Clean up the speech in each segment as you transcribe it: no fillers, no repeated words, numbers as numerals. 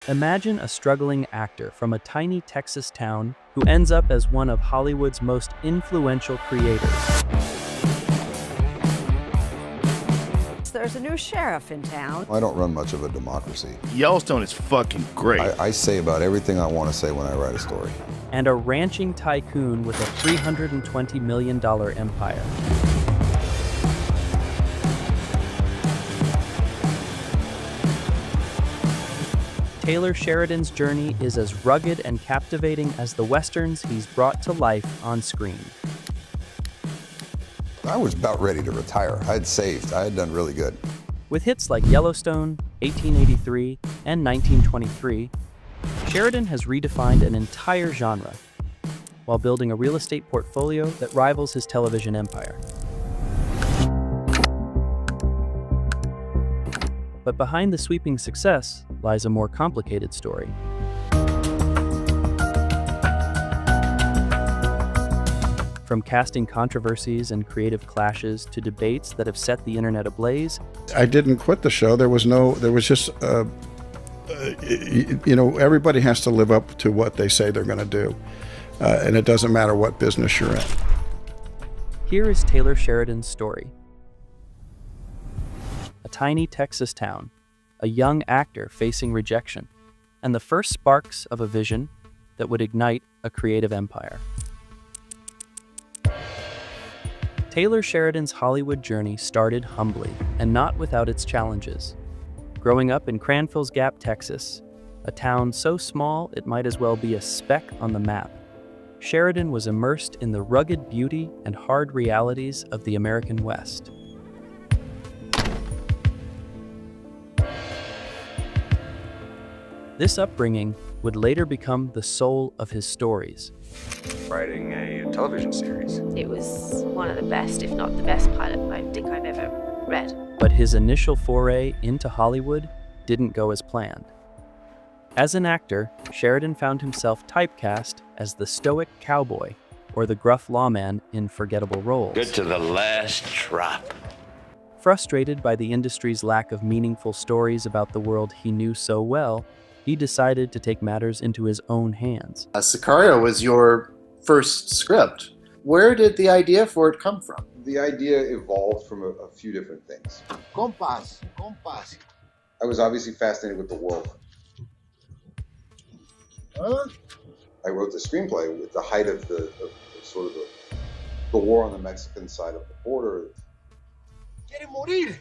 Imagine a struggling actor from a tiny Texas town who ends up as one of Hollywood's most influential creators. There's a new sheriff in town. I don't run much of a democracy. Yellowstone is fucking great. I say about everything I want to say when I write a story. And a ranching tycoon with a $320 million empire. Taylor Sheridan's journey is as rugged and captivating as the westerns he's brought to life on screen. I was about ready to retire. I had saved. I had done really good. With hits like Yellowstone, 1883, and 1923, Sheridan has redefined an entire genre while building a real estate portfolio that rivals his television empire. But behind the sweeping success lies a more complicated story. From casting controversies and creative clashes to debates that have set the internet ablaze. I didn't quit the show. There was just, everybody has to live up to what they say they're going to do. And it doesn't matter what business you're in. Here is Taylor Sheridan's story. A tiny Texas town, a young actor facing rejection, and the first sparks of a vision that would ignite a creative empire. Taylor Sheridan's Hollywood journey started humbly and not without its challenges. Growing up in Cranfills Gap, Texas, a town so small it might as well be a speck on the map, Sheridan was immersed in the rugged beauty and hard realities of the American West. This upbringing would later become the soul of his stories. Writing a television series. It was one of the best, if not the best pilot I think I've ever read. But his initial foray into Hollywood didn't go as planned. As an actor, Sheridan found himself typecast as the stoic cowboy or the gruff lawman in forgettable roles. Good to the last drop. Frustrated by the industry's lack of meaningful stories about the world he knew so well, he decided to take matters into his own hands. Sicario was your first script. Where did the idea for it come from? The idea evolved from a few different things. Compass. I was obviously fascinated with the world. Huh? I wrote the screenplay at the height of the the war on the Mexican side of the border. Quiere morir.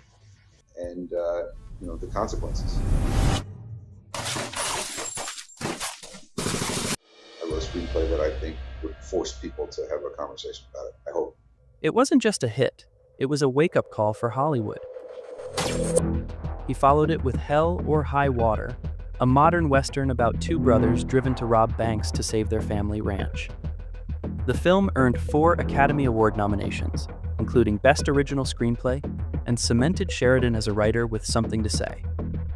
And the consequences. I wrote a screenplay that I think would force people to have a conversation about it, I hope. It wasn't just a hit, it was a wake-up call for Hollywood. He followed it with Hell or High Water, a modern western about two brothers driven to rob banks to save their family ranch. The film earned 4 Academy Award nominations, including Best Original Screenplay, and cemented Sheridan as a writer with something to say.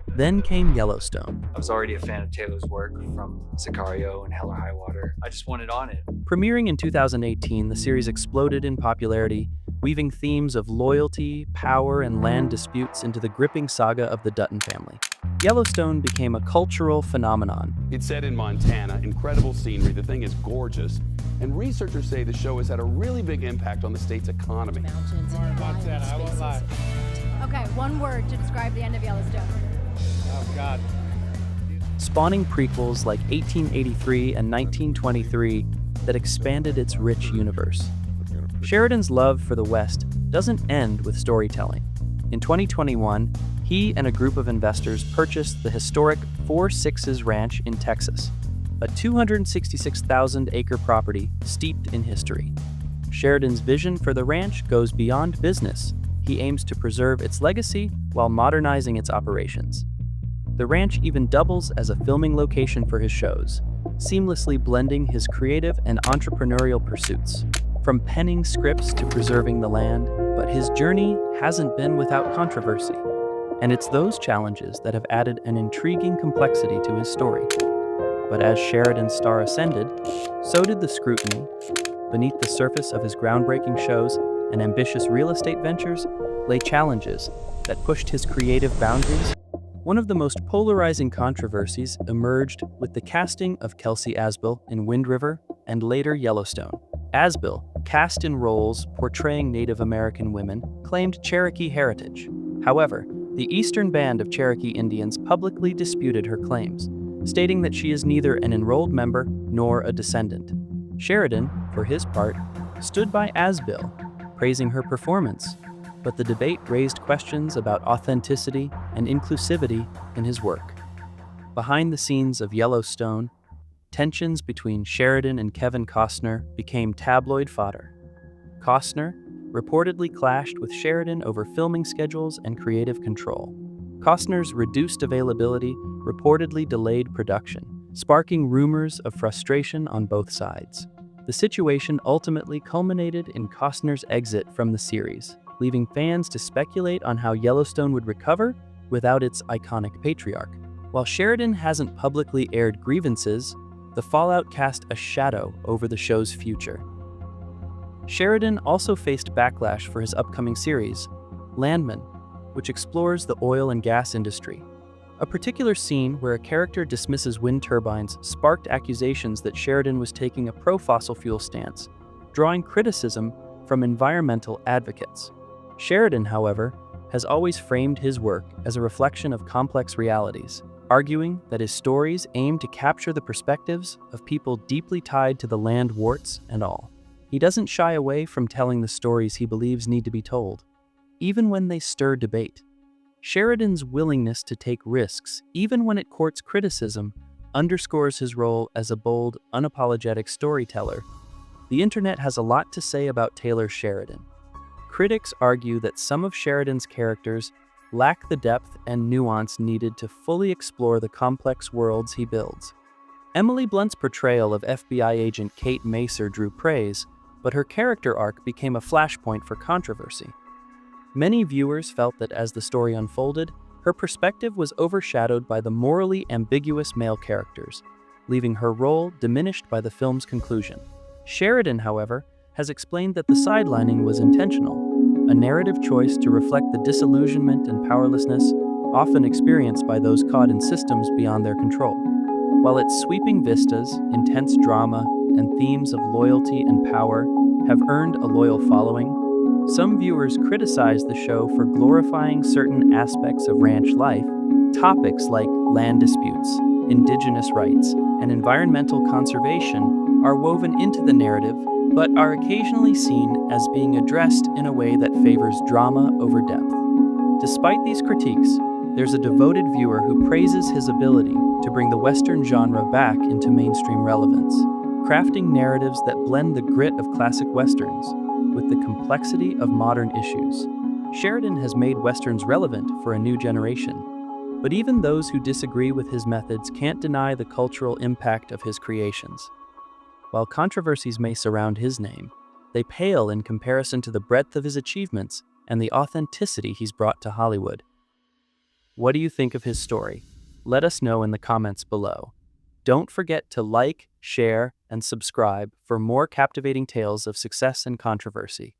Then came Yellowstone. I was already a fan of Taylor's work from Sicario and Hell or High Water. I just wanted on it. Premiering in 2018, the series exploded in popularity, weaving themes of loyalty, power, and land disputes into the gripping saga of the Dutton family. Yellowstone became a cultural phenomenon. It's set in Montana, incredible scenery, the thing is gorgeous, and researchers say the show has had a really big impact on the state's economy. Okay, one word to describe the end of Yellowstone. Oh, God. Spawning prequels like 1883 and 1923 that expanded its rich universe. Sheridan's love for the West doesn't end with storytelling. In 2021, he and a group of investors purchased the historic Four Sixes Ranch in Texas, a 266,000-acre property steeped in history. Sheridan's vision for the ranch goes beyond business. He aims to preserve its legacy while modernizing its operations. The ranch even doubles as a filming location for his shows, seamlessly blending his creative and entrepreneurial pursuits. From penning scripts to preserving the land, but his journey hasn't been without controversy. And it's those challenges that have added an intriguing complexity to his story. But as Sheridan's star ascended, so did the scrutiny. Beneath the surface of his groundbreaking shows and ambitious real estate ventures lay challenges that pushed his creative boundaries One of the most polarizing controversies emerged with the casting of Kelsey Asbill in Wind River and later Yellowstone. Asbill, cast in roles portraying Native American women, claimed Cherokee heritage. However, the Eastern Band of Cherokee Indians publicly disputed her claims, stating that she is neither an enrolled member nor a descendant. Sheridan, for his part, stood by Asbill, praising her performance, but the debate raised questions about authenticity and inclusivity in his work. Behind the scenes of Yellowstone, tensions between Sheridan and Kevin Costner became tabloid fodder. Costner reportedly clashed with Sheridan over filming schedules and creative control. Costner's reduced availability reportedly delayed production, sparking rumors of frustration on both sides. The situation ultimately culminated in Costner's exit from the series, leaving fans to speculate on how Yellowstone would recover without its iconic patriarch. While Sheridan hasn't publicly aired grievances, the fallout cast a shadow over the show's future. Sheridan also faced backlash for his upcoming series, Landman, which explores the oil and gas industry. A particular scene where a character dismisses wind turbines sparked accusations that Sheridan was taking a pro-fossil fuel stance, drawing criticism from environmental advocates. Sheridan, however, has always framed his work as a reflection of complex realities, arguing that his stories aim to capture the perspectives of people deeply tied to the land, warts and all. He doesn't shy away from telling the stories he believes need to be told, even when they stir debate. Sheridan's willingness to take risks, even when it courts criticism, underscores his role as a bold, unapologetic storyteller. The internet has a lot to say about Taylor Sheridan. Critics argue that some of Sheridan's characters lack the depth and nuance needed to fully explore the complex worlds he builds. Emily Blunt's portrayal of FBI agent Kate Macer drew praise, but her character arc became a flashpoint for controversy. Many viewers felt that as the story unfolded, her perspective was overshadowed by the morally ambiguous male characters, leaving her role diminished by the film's conclusion. Sheridan, however, has explained that the sidelining was intentional, a narrative choice to reflect the disillusionment and powerlessness often experienced by those caught in systems beyond their control. While its sweeping vistas, intense drama, and themes of loyalty and power have earned a loyal following, some viewers criticize the show for glorifying certain aspects of ranch life. Topics like land disputes, indigenous rights, and environmental conservation are woven into the narrative, but are occasionally seen as being addressed in a way that favors drama over depth. Despite these critiques, there's a devoted viewer who praises his ability to bring the Western genre back into mainstream relevance, crafting narratives that blend the grit of classic Westerns with the complexity of modern issues. Sheridan has made Westerns relevant for a new generation, but even those who disagree with his methods can't deny the cultural impact of his creations. While controversies may surround his name, they pale in comparison to the breadth of his achievements and the authenticity he's brought to Hollywood. What do you think of his story? Let us know in the comments below. Don't forget to like, share, and subscribe for more captivating tales of success and controversy.